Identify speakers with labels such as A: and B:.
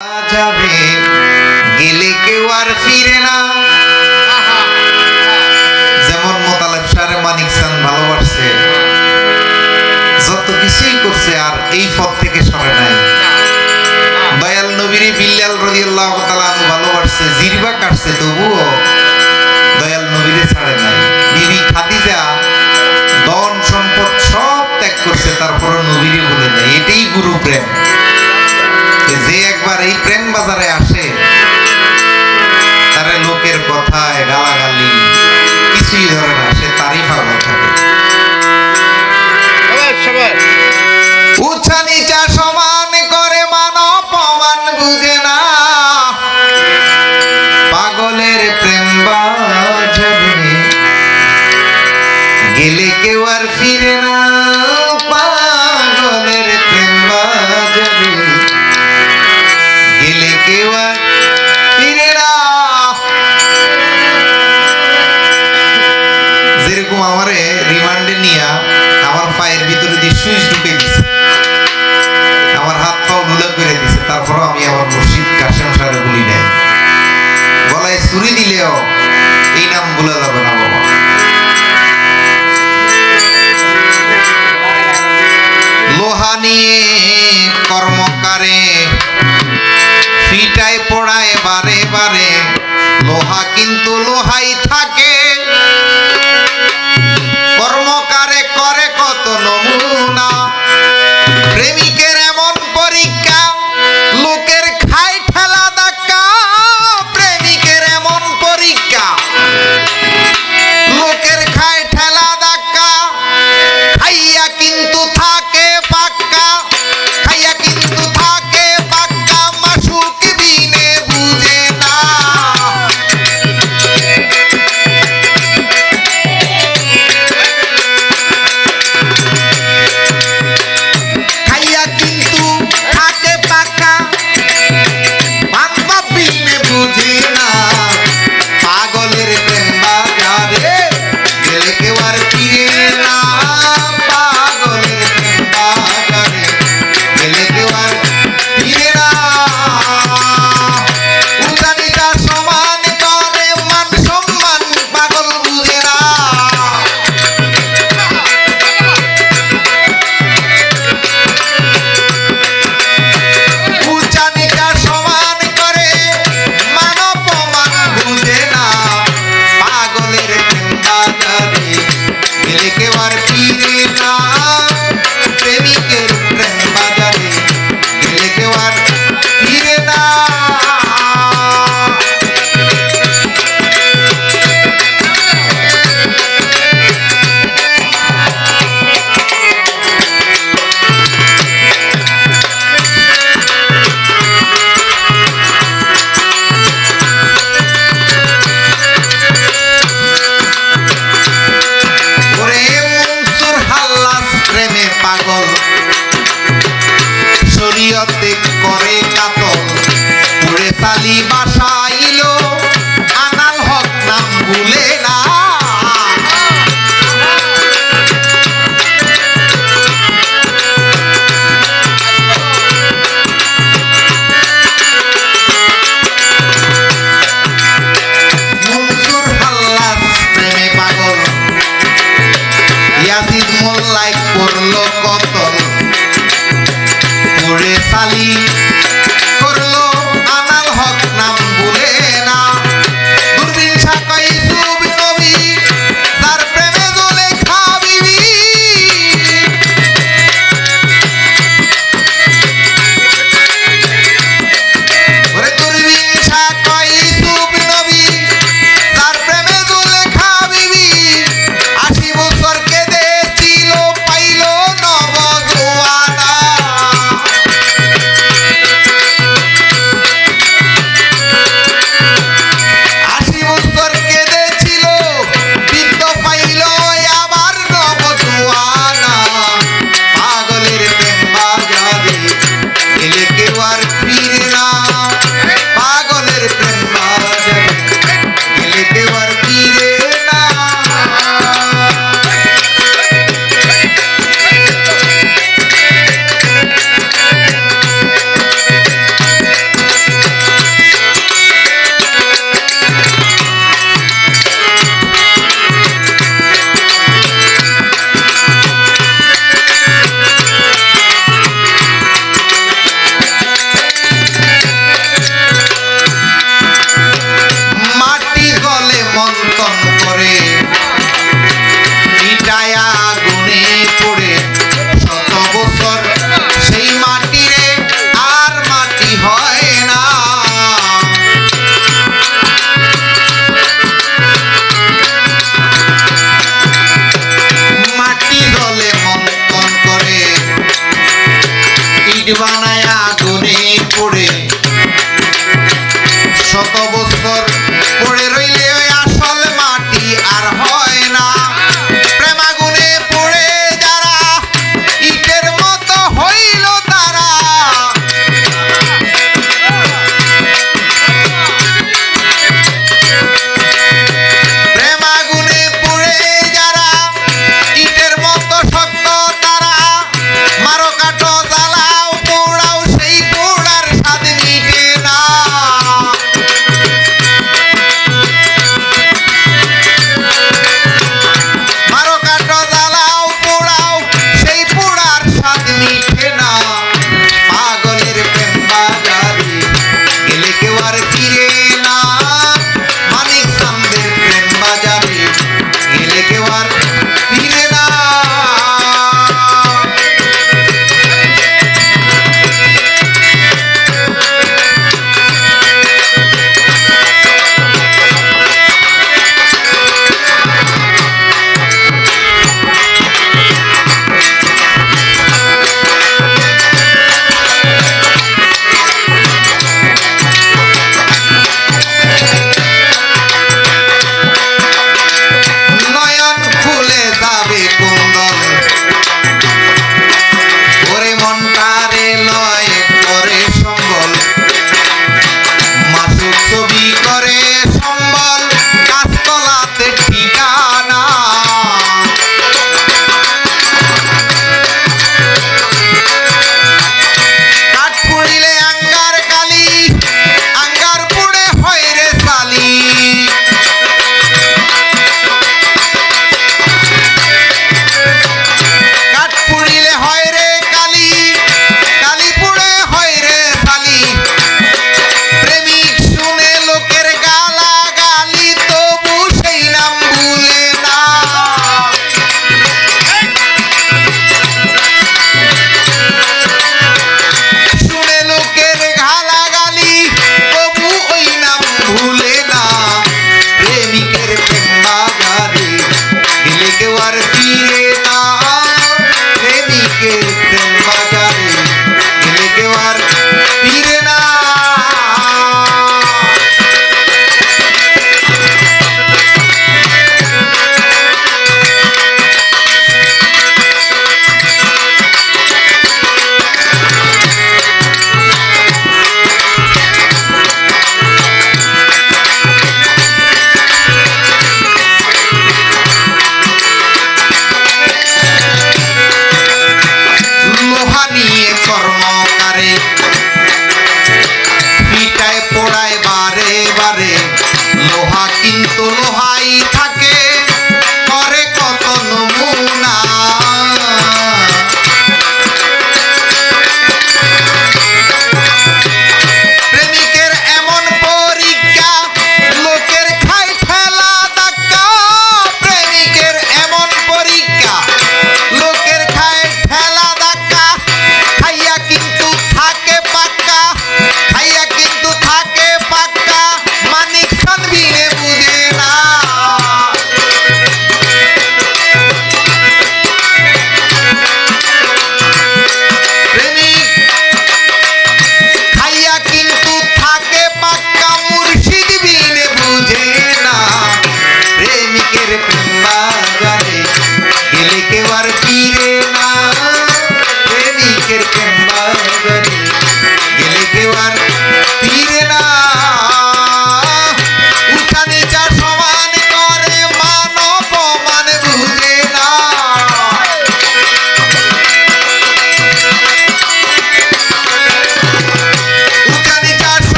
A: যাবে গেলে কেউ আর ফিরে না। যেমন মোতালেব সারে মানিক চান ভালোবাসছে, যত কিছুই করছে আর এই পথ থেকে সরে নাই। দয়াল নবীরে বিল্লাল রাদিয়াল্লাহু তাআলা আনহু ভালোবাসছে, জিরবা কাটছে, তবুও দয়াল নবীরে ছাড়ে নাই। বিবি খাদিজা ধন সম্পদ সব ত্যাগ করছে, তারপরও নবীরে ভুলে নাই। এটাই গুরু প্রেম। যে একবার এই প্রেম বাজারে আসে, তারে লোকের কথায় গালাগালি কিছুই ধরে না, সে তারই পাগল থাকে। উঁচা নিচা সমান করে মান অপমান বুঝে না, পাগলের প্রেম বাজারে গেলে কেউ আর ফিরে না। পাগলের প্রেম বাজারে গেলে কেউ আর ফিরে না। যেরকম আমারে রিমান্ডে নিয়া আমার পায়ের ভিতরে দিয়ে সুইচ ঢুকে দিছে, আমার হাত পাও লুলা করে দিছে, তারপরও আমি আমার মুর্শিদ কাশেম সাহেব বলি নাই। গলায় ছুরি দিলেও এই নাম ভুলা যাবে না বাবা। লোহা নিয়ে কর্মকারে ফিটায় পড়ায় বারে